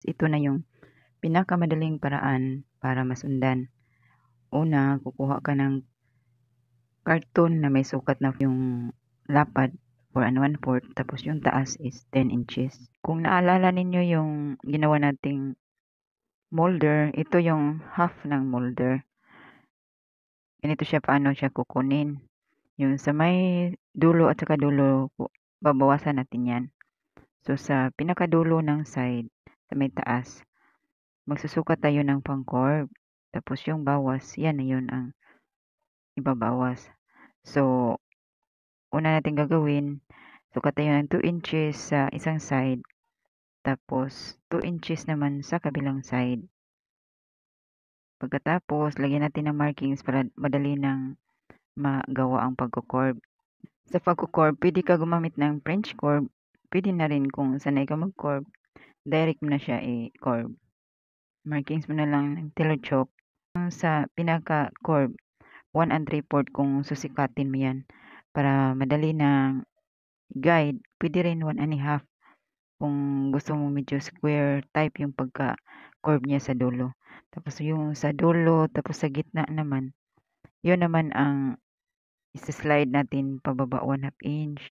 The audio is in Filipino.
Ito na yung pinakamadaling paraan para masundan. Una, kukuha ka ng karton na may sukat na yung lapad 4 1/4 tapos yung taas is 10 inches. Kung naalala ninyo yung ginawa nating molder, ito yung half ng molder. Ganito siya paano siya kukunin. Yung sa may dulo at saka dulo, babawasan natin yan. So sa pinakadulo ng side, sa may taas, magsusukat tayo ng pang-curve. Tapos yung bawas, yan na yun ang ibabawas. So, una natin gagawin, sukat tayo ng 2 inches sa isang side. Tapos, 2 inches naman sa kabilang side. Pagkatapos, lagyan natin ng markings para madali nang magawa ang pagkukurve. Sa pagkukurve, pwede ka gumamit ng French curve. Pwede na rin kung sanay ka mag-curve. Direct mo na siya i-curve. Markings mo na lang ng tailor chalk. Sa pinaka-curve, 1 3/4 kung susikatin mo yan. Para madali na guide, pwede rin 1 1/2 kung gusto mo medyo square type yung pagka-curve niya sa dulo. Tapos yung sa dulo, tapos sa gitna naman, yun naman ang isa-slide natin pababa 1/2 inch.